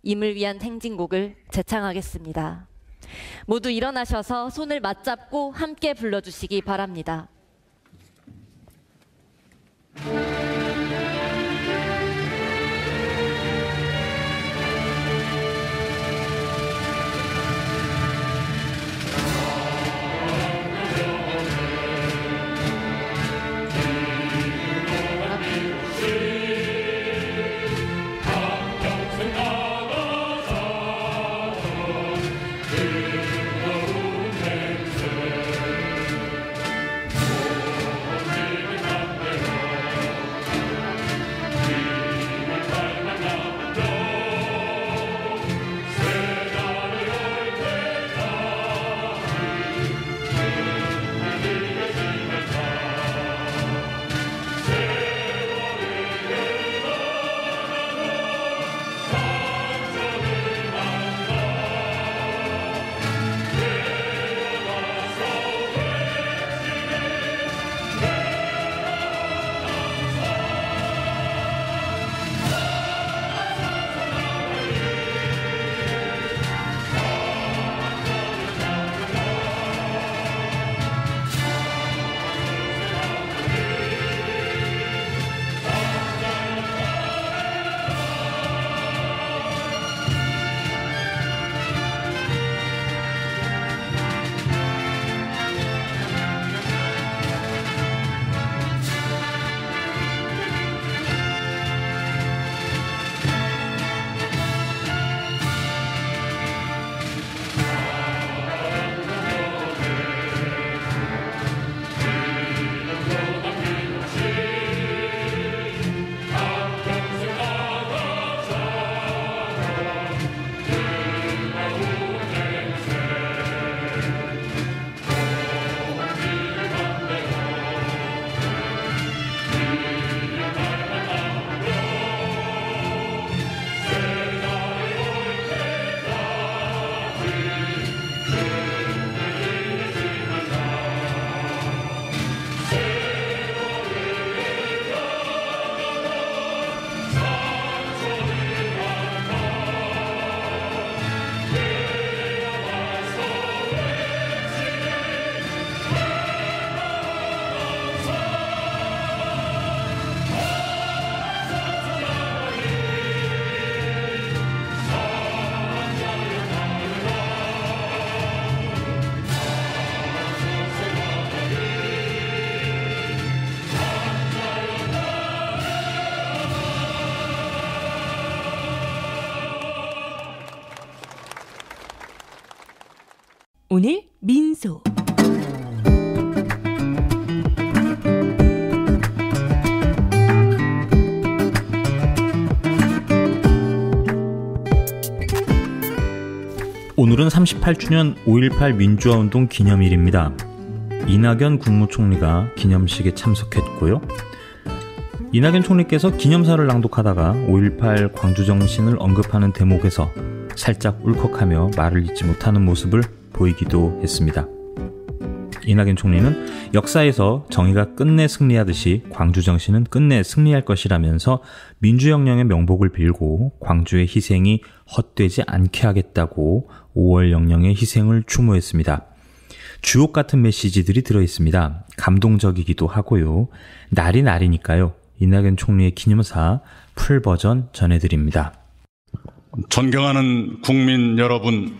임을 위한 행진곡을 제창하겠습니다. 모두 일어나셔서 손을 맞잡고 함께 불러주시기 바랍니다. 오늘 민소. 오늘은 38주년 5.18 민주화운동 기념일입니다. 이낙연 국무총리가 기념식에 참석했고요. 이낙연 총리께서 기념사를 낭독하다가 5.18 광주정신을 언급하는 대목에서 살짝 울컥하며 말을 잇지 못하는 모습을 보이기도 했습니다. 이낙연 총리는 역사에서 정의가 끝내 승리하듯이 광주정신은 끝내 승리할 것이라면서 민주혁명의 명복을 빌고 광주의 희생이 헛되지 않게 하겠다고 5월 영령의 희생을 추모했습니다. 주옥 같은 메시지들이 들어있습니다. 감동적이기도 하고요. 날이 날이니까요. 이낙연 총리의 기념사 풀버전 전해드립니다. 존경하는 국민 여러분,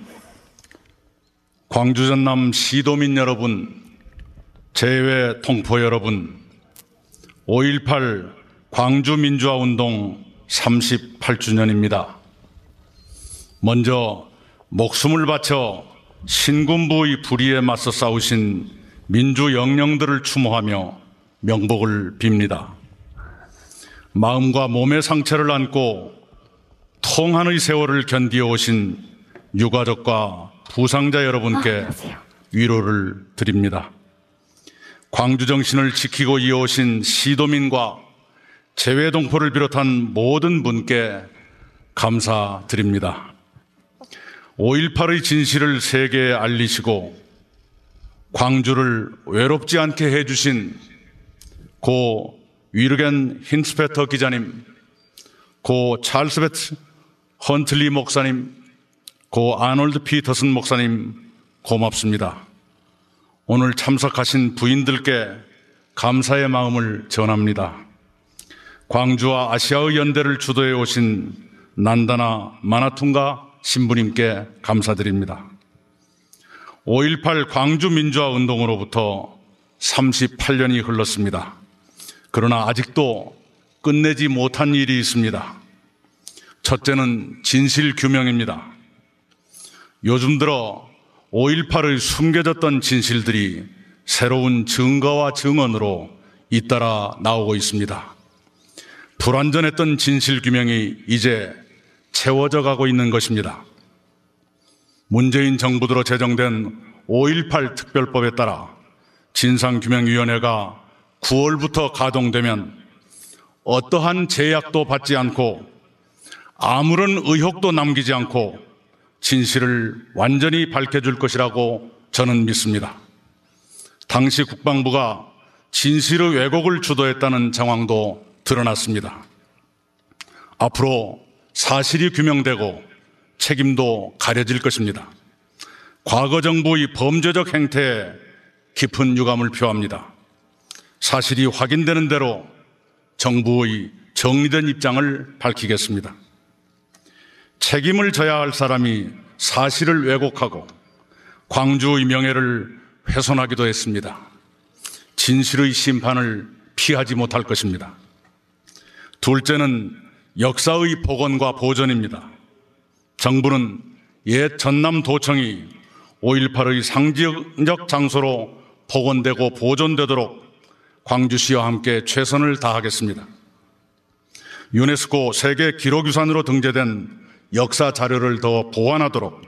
광주 전남 시도민 여러분, 재외 동포 여러분, 5.18 광주민주화운동 38주년입니다. 먼저 목숨을 바쳐 신군부의 불의에 맞서 싸우신 민주영령들을 추모하며 명복을 빕니다. 마음과 몸의 상처를 안고 통한의 세월을 견디어 오신 유가족과 부상자 여러분께 위로를 드립니다. 광주 정신을 지키고 이어오신 시도민과 재외동포를 비롯한 모든 분께 감사드립니다. 5.18의 진실을 세계에 알리시고 광주를 외롭지 않게 해주신 고 위르겐 힌스페터 기자님, 고 찰스베트 헌틀리 목사님, 고 아놀드 피터슨 목사님 고맙습니다. 오늘 참석하신 부인들께 감사의 마음을 전합니다. 광주와 아시아의 연대를 주도해 오신 난다나 마나퉁가 신부님께 감사드립니다. 5.18 광주 민주화 운동으로부터 38년이 흘렀습니다. 그러나 아직도 끝내지 못한 일이 있습니다. 첫째는 진실 규명입니다. 요즘 들어 5.18의 숨겨졌던 진실들이 새로운 증거와 증언으로 잇따라 나오고 있습니다. 불완전했던 진실 규명이 이제 채워져 가고 있는 것입니다. 문재인 정부 들어 제정된 5.18 특별법에 따라 진상규명위원회가 9월부터 가동되면 어떠한 제약도 받지 않고 아무런 의혹도 남기지 않고 진실을 완전히 밝혀줄 것이라고 저는 믿습니다. 당시 국방부가 진실의 왜곡을 주도했다는 정황도 드러났습니다. 앞으로 사실이 규명되고 책임도 가려질 것입니다. 과거 정부의 범죄적 행태에 깊은 유감을 표합니다. 사실이 확인되는 대로 정부의 정리된 입장을 밝히겠습니다. 책임을 져야 할 사람이 사실을 왜곡하고 광주의 명예를 훼손하기도 했습니다. 진실의 심판을 피하지 못할 것입니다. 둘째는 역사의 복원과 보존입니다. 정부는 옛 전남도청이 5.18의 상징적 장소로 복원되고 보존되도록 광주시와 함께 최선을 다하겠습니다. 유네스코 세계 기록유산으로 등재된 역사 자료를 더 보완하도록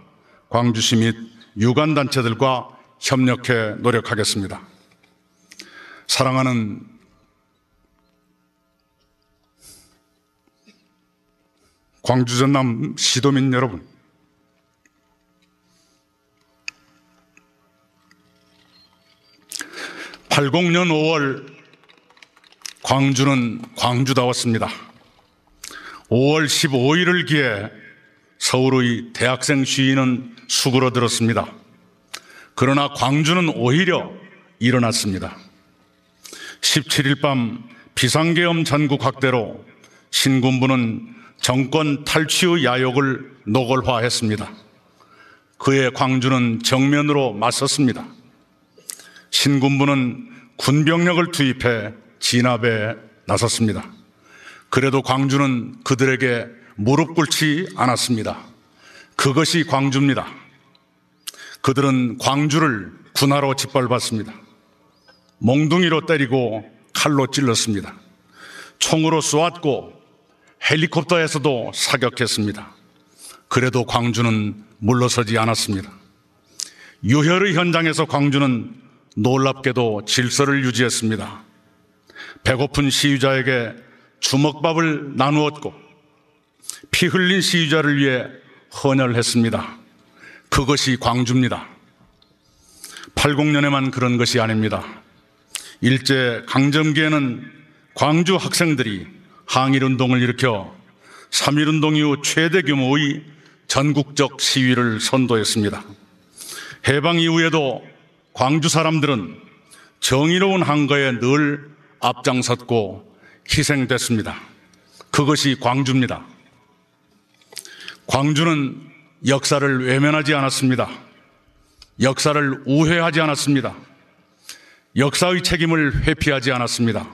광주시 및 유관단체들과 협력해 노력하겠습니다. 사랑하는 광주 전남 시도민 여러분, (80년 5월) 광주는 광주다웠습니다. 5월 15일을 기해 서울의 대학생 시위는 수그러들었습니다. 그러나 광주는 오히려 일어났습니다. 17일 밤 비상계엄 전국 확대로 신군부는 정권 탈취의 야욕을 노골화했습니다. 그에 광주는 정면으로 맞섰습니다. 신군부는 군병력을 투입해 진압에 나섰습니다. 그래도 광주는 그들에게 무릎 꿇지 않았습니다. 그것이 광주입니다. 그들은 광주를 군화로 짓밟았습니다. 몽둥이로 때리고 칼로 찔렀습니다. 총으로 쏘았고 헬리콥터에서도 사격했습니다. 그래도 광주는 물러서지 않았습니다. 유혈의 현장에서 광주는 놀랍게도 질서를 유지했습니다. 배고픈 시위자에게 주먹밥을 나누었고 피 흘린 시위자를 위해 헌혈했습니다. 그것이 광주입니다. 80년에만 그런 것이 아닙니다. 일제 강점기에는 광주 학생들이 항일운동을 일으켜 3.1운동 이후 최대 규모의 전국적 시위를 선도했습니다. 해방 이후에도 광주 사람들은 정의로운 항거에 늘 앞장섰고 희생됐습니다. 그것이 광주입니다. 광주는 역사를 외면하지 않았습니다. 역사를 우회하지 않았습니다. 역사의 책임을 회피하지 않았습니다.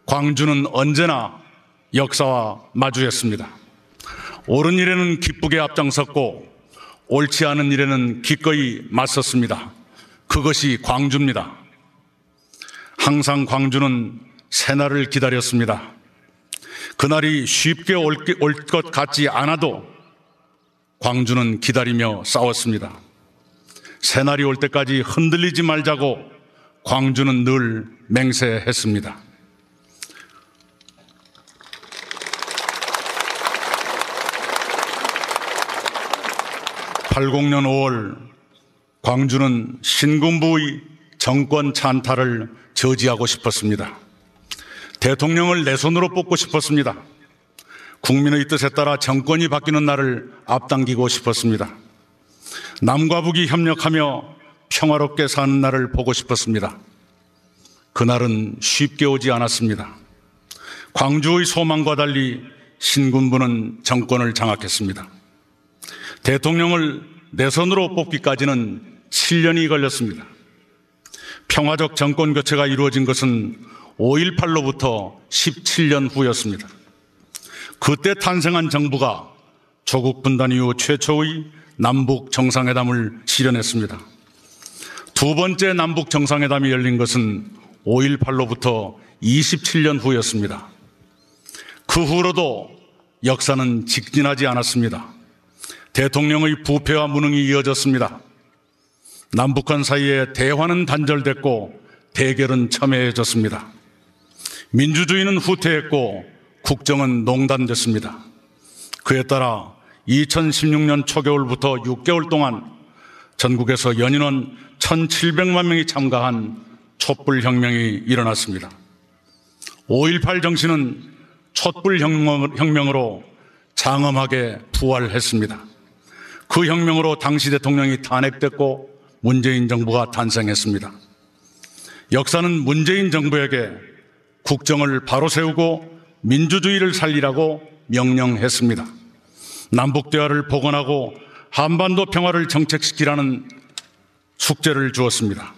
광주는 언제나 역사와 마주했습니다. 옳은 일에는 기쁘게 앞장섰고 옳지 않은 일에는 기꺼이 맞섰습니다. 그것이 광주입니다. 항상 광주는 새날을 기다렸습니다. 그날이 쉽게 올 것 같지 않아도 광주는 기다리며 싸웠습니다. 새날이 올 때까지 흔들리지 말자고 광주는 늘 맹세했습니다. (80년 5월) 광주는 신군부의 정권 찬탈을 저지하고 싶었습니다. 대통령을 내 손으로 뽑고 싶었습니다. 국민의 뜻에 따라 정권이 바뀌는 날을 앞당기고 싶었습니다. 남과 북이 협력하며 평화롭게 사는 날을 보고 싶었습니다. 그날은 쉽게 오지 않았습니다. 광주의 소망과 달리 신군부는 정권을 장악했습니다. 대통령을 내선으로 뽑기까지는 7년이 걸렸습니다. 평화적 정권 교체가 이루어진 것은 5.18로부터 17년 후였습니다. 그때 탄생한 정부가 조국 분단 이후 최초의 남북 정상회담을 실현했습니다. 두 번째 남북 정상회담이 열린 것은 5.18로부터 27년 후였습니다. 그 후로도 역사는 직진하지 않았습니다. 대통령의 부패와 무능이 이어졌습니다. 남북한 사이에 대화는 단절됐고 대결은 첨예해졌습니다. 민주주의는 후퇴했고 국정은 농단됐습니다. 그에 따라 2016년 초겨울부터 6개월 동안 전국에서 연인원 1,700만 명이 참가한 촛불혁명이 일어났습니다. 5.18 정신은 촛불혁명으로 장엄하게 부활했습니다. 그 혁명으로 당시 대통령이 탄핵됐고 문재인 정부가 탄생했습니다. 역사는 문재인 정부에게 국정을 바로 세우고 민주주의를 살리라고 명령했습니다. 남북대화를 복원하고 한반도 평화를 정책시키라는 숙제를 주었습니다.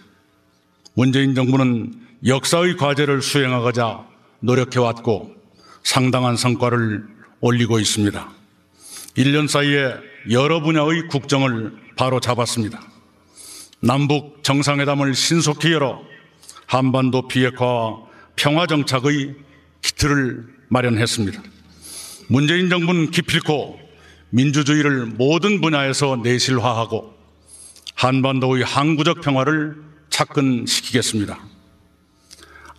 문재인 정부는 역사의 과제를 수행하고자 노력해왔고 상당한 성과를 올리고 있습니다. 1년 사이에 여러 분야의 국정을 바로 잡았습니다. 남북 정상회담을 신속히 열어 한반도 비핵화와 평화정착의 기틀을 마련했습니다. 문재인 정부는 기필코 민주주의를 모든 분야에서 내실화하고 한반도의 항구적 평화를 착근시키겠습니다.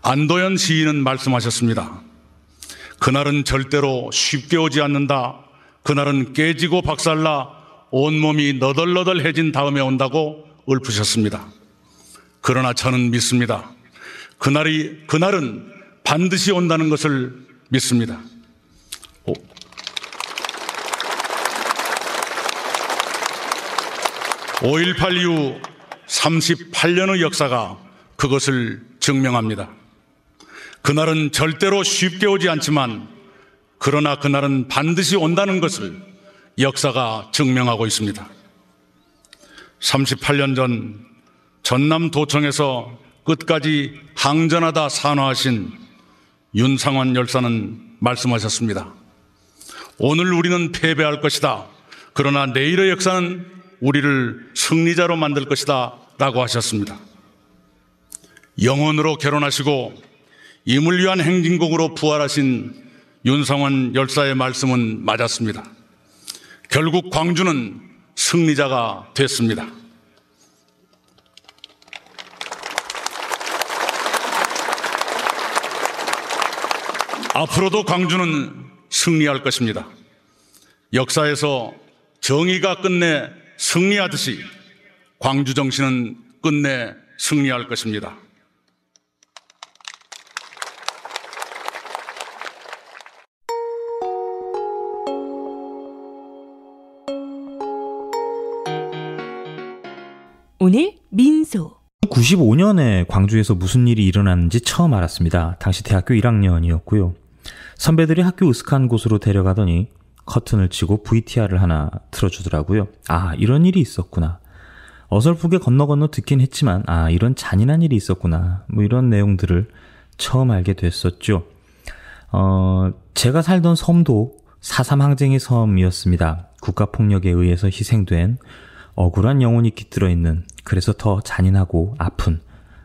안도현 시인은 말씀하셨습니다. 그날은 절대로 쉽게 오지 않는다. 그날은 깨지고 박살나 온몸이 너덜너덜해진 다음에 온다고 읊으셨습니다. 그러나 저는 믿습니다. 그날은 반드시 온다는 것을 믿습니다. 5.18 이후 38년의 역사가 그것을 증명합니다. 그날은 절대로 쉽게 오지 않지만 그러나 그날은 반드시 온다는 것을 역사가 증명하고 있습니다. 38년 전 전남도청에서 끝까지 항전하다 산화하신 윤상환 열사는 말씀하셨습니다. 오늘 우리는 패배할 것이다. 그러나 내일의 역사는 우리를 승리자로 만들 것이다 라고 하셨습니다. 영혼으로 결혼하시고 임을 위한 행진곡으로 부활하신 윤상환 열사의 말씀은 맞았습니다. 결국 광주는 승리자가 됐습니다. 앞으로도 광주는 승리할 것입니다. 역사에서 정의가 끝내 승리하듯이 광주 정신은 끝내 승리할 것입니다. 오늘 민소 95년에 광주에서 무슨 일이 일어났는지 처음 알았습니다. 당시 대학교 1학년이었고요. 선배들이 학교 으슥한 곳으로 데려가더니 커튼을 치고 VTR을 하나 틀어주더라고요. 아, 이런 일이 있었구나. 어설프게 건너 듣긴 했지만 아, 이런 잔인한 일이 있었구나. 뭐 이런 내용들을 처음 알게 됐었죠. 제가 살던 섬도 4.3 항쟁의 섬이었습니다. 국가폭력에 의해서 희생된 억울한 영혼이 깃들어 있는, 그래서 더 잔인하고 아픈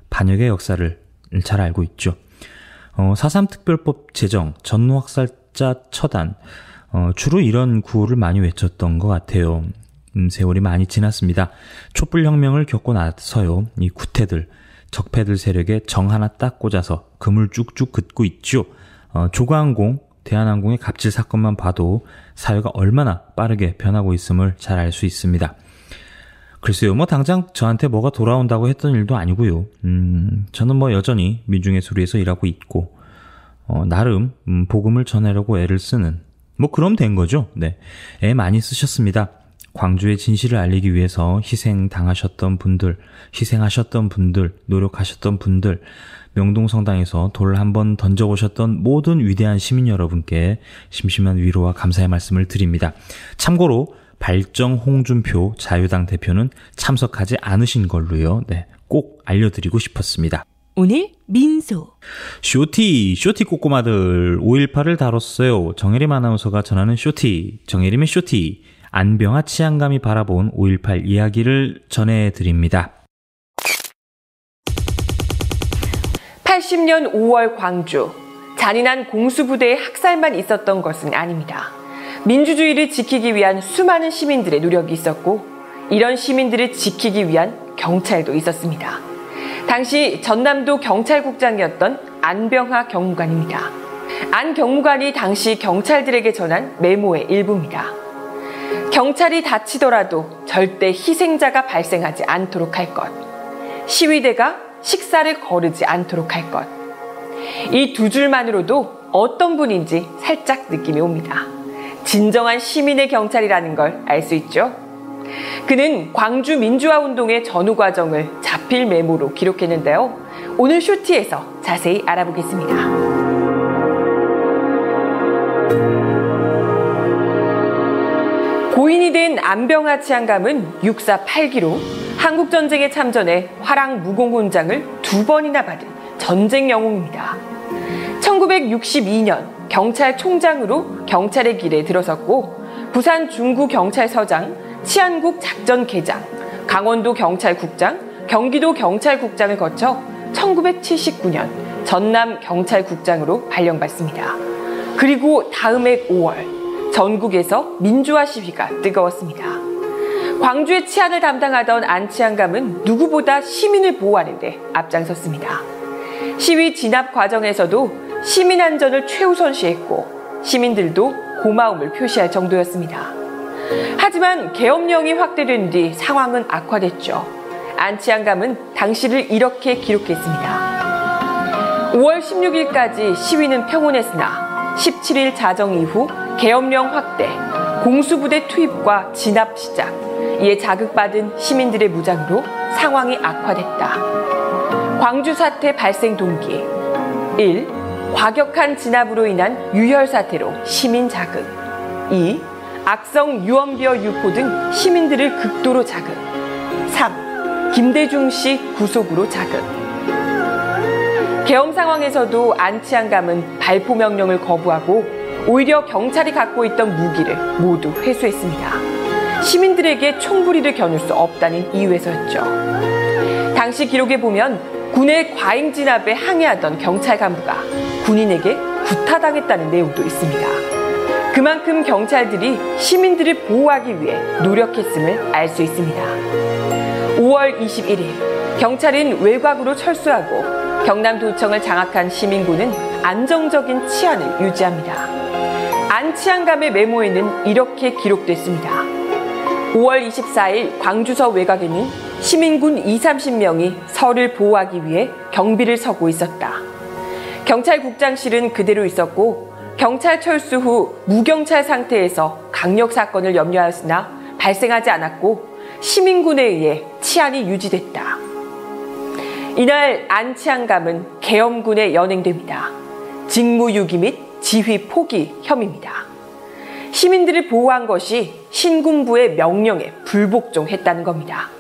반역의 역사를 잘 알고 있죠. 4.3 특별법 제정, 전노학살자 처단, 주로 이런 구호를 많이 외쳤던 것 같아요. 세월이 많이 지났습니다. 촛불혁명을 겪고 나서요, 이 구태들, 적폐들 세력에 정 하나 딱 꽂아서 금을 쭉쭉 긋고 있죠. 조가항공, 대한항공의 갑질 사건만 봐도 사회가 얼마나 빠르게 변하고 있음을 잘 알 수 있습니다. 글쎄요, 당장 저한테 뭐가 돌아온다고 했던 일도 아니고요. 저는 여전히 민중의 소리에서 일하고 있고, 나름 복음을 전하려고 애를 쓰는 뭐 그럼 된 거죠. 네. 애 많이 쓰셨습니다. 광주의 진실을 알리기 위해서 희생하셨던 분들, 노력하셨던 분들, 명동성당에서 돌 한번 던져보셨던 모든 위대한 시민 여러분께 심심한 위로와 감사의 말씀을 드립니다. 참고로 발정 홍준표 자유당 대표는 참석하지 않으신 걸로요. 네, 꼭 알려드리고 싶었습니다. 오늘 민소. 쇼티 꼬꼬마들 5.18을 다뤘어요. 정혜림 아나운서가 전하는 쇼티, 정혜림의 쇼티, 안병아 치안감이 바라본 5.18 이야기를 전해드립니다. 80년 5월 광주. 잔인한 공수부대의 학살만 있었던 것은 아닙니다. 민주주의를 지키기 위한 수많은 시민들의 노력이 있었고, 이런 시민들을 지키기 위한 경찰도 있었습니다. 당시 전남도 경찰국장이었던 안병하 경무관입니다. 안 경무관이 당시 경찰들에게 전한 메모의 일부입니다. 경찰이 다치더라도 절대 희생자가 발생하지 않도록 할 것. 시위대가 식사를 거르지 않도록 할 것. 이 두 줄만으로도 어떤 분인지 살짝 느낌이 옵니다. 진정한 시민의 경찰이라는 걸 알 수 있죠. 그는 광주 민주화 운동의 전후 과정을 자필 메모로 기록했는데요. 오늘 쇼티에서 자세히 알아보겠습니다. 고인이 된 안병하 치안감은 6.4 8기로 한국전쟁에 참전해 화랑 무공훈장을 2번이나 받은 전쟁 영웅입니다. 1962년 경찰총장으로 경찰의 길에 들어섰고, 부산 중구경찰서장, 치안국 작전계장, 강원도 경찰국장, 경기도 경찰국장을 거쳐 1979년 전남 경찰국장으로 발령받습니다. 그리고 다음 해 5월 전국에서 민주화 시위가 뜨거웠습니다. 광주의 치안을 담당하던 안 치안감은 누구보다 시민을 보호하는 데 앞장섰습니다. 시위 진압 과정에서도 시민 안전을 최우선시했고, 시민들도 고마움을 표시할 정도였습니다. 하지만 계엄령이 확대된 뒤 상황은 악화됐죠. 안 치안감은 당시를 이렇게 기록했습니다. 5월 16일까지 시위는 평온했으나 17일 자정 이후 계엄령 확대, 공수부대 투입과 진압 시작, 이에 자극받은 시민들의 무장으로 상황이 악화됐다. 광주 사태 발생 동기 1. 과격한 진압으로 인한 유혈 사태로 시민 자극. 2. 악성 유언비어 유포 등 시민들을 극도로 자극. 3. 김대중 씨 구속으로 자극. 계엄 상황에서도 안 치안감은 발포 명령을 거부하고 오히려 경찰이 갖고 있던 무기를 모두 회수했습니다. 시민들에게 총부리를 겨눌 수 없다는 이유에서였죠. 당시 기록에 보면 군의 과잉 진압에 항의하던 경찰 간부가 군인에게 구타당했다는 내용도 있습니다. 그만큼 경찰들이 시민들을 보호하기 위해 노력했음을 알 수 있습니다. 5월 21일 경찰은 외곽으로 철수하고 경남도청을 장악한 시민군은 안정적인 치안을 유지합니다. 안 치안감의 메모에는 이렇게 기록됐습니다. 5월 24일 광주서 외곽에는 시민군 20-30명이 서를 보호하기 위해 경비를 서고 있었다. 경찰국장실은 그대로 있었고, 경찰 철수 후 무경찰 상태에서 강력 사건을 염려하였으나 발생하지 않았고, 시민군에 의해 치안이 유지됐다. 이날 안 치안감은 계엄군에 연행됩니다. 직무유기 및 지휘 포기 혐의입니다. 시민들을 보호한 것이 신군부의 명령에 불복종했다는 겁니다.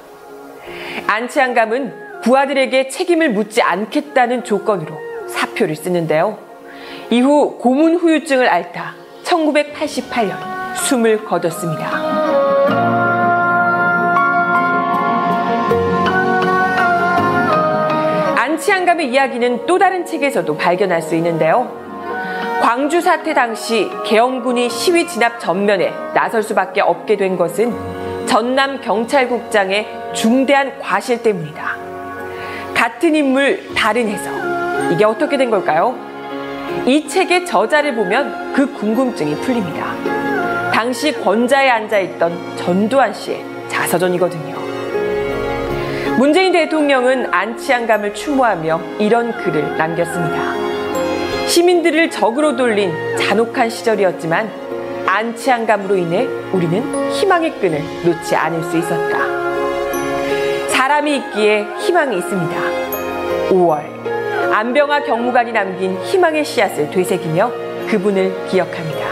안 치안감은 부하들에게 책임을 묻지 않겠다는 조건으로 사표를 쓰는데요. 이후 고문 후유증을 앓다 1988년 숨을 거뒀습니다. 안 치안감의 이야기는 또 다른 책에서도 발견할 수 있는데요. 광주 사태 당시 계엄군이 시위 진압 전면에 나설 수밖에 없게 된 것은 전남 경찰국장의 중대한 과실 때문이다. 같은 인물 다른 해석. 이게 어떻게 된 걸까요? 이 책의 저자를 보면 그 궁금증이 풀립니다. 당시 권좌에 앉아있던 전두환 씨의 자서전이거든요. 문재인 대통령은 안 치안감을 추모하며 이런 글을 남겼습니다. 시민들을 적으로 돌린 잔혹한 시절이었지만 안치한감으로 인해 우리는 희망의 끈을 놓지 않을 수 있었다. 사람이 있기에 희망이 있습니다. 5월 안병화 경무관이 남긴 희망의 씨앗을 되새기며 그분을 기억합니다.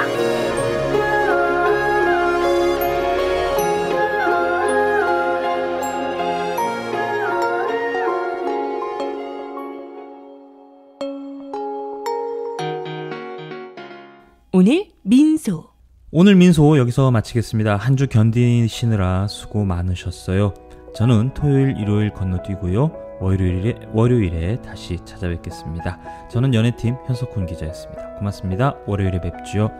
오늘 민소. 오늘 민소 여기서 마치겠습니다. 한 주 견디시느라 수고 많으셨어요. 저는 토요일, 일요일 건너뛰고요. 월요일에 다시 찾아뵙겠습니다. 저는 연예팀 현석훈 기자였습니다. 고맙습니다. 월요일에 뵙죠.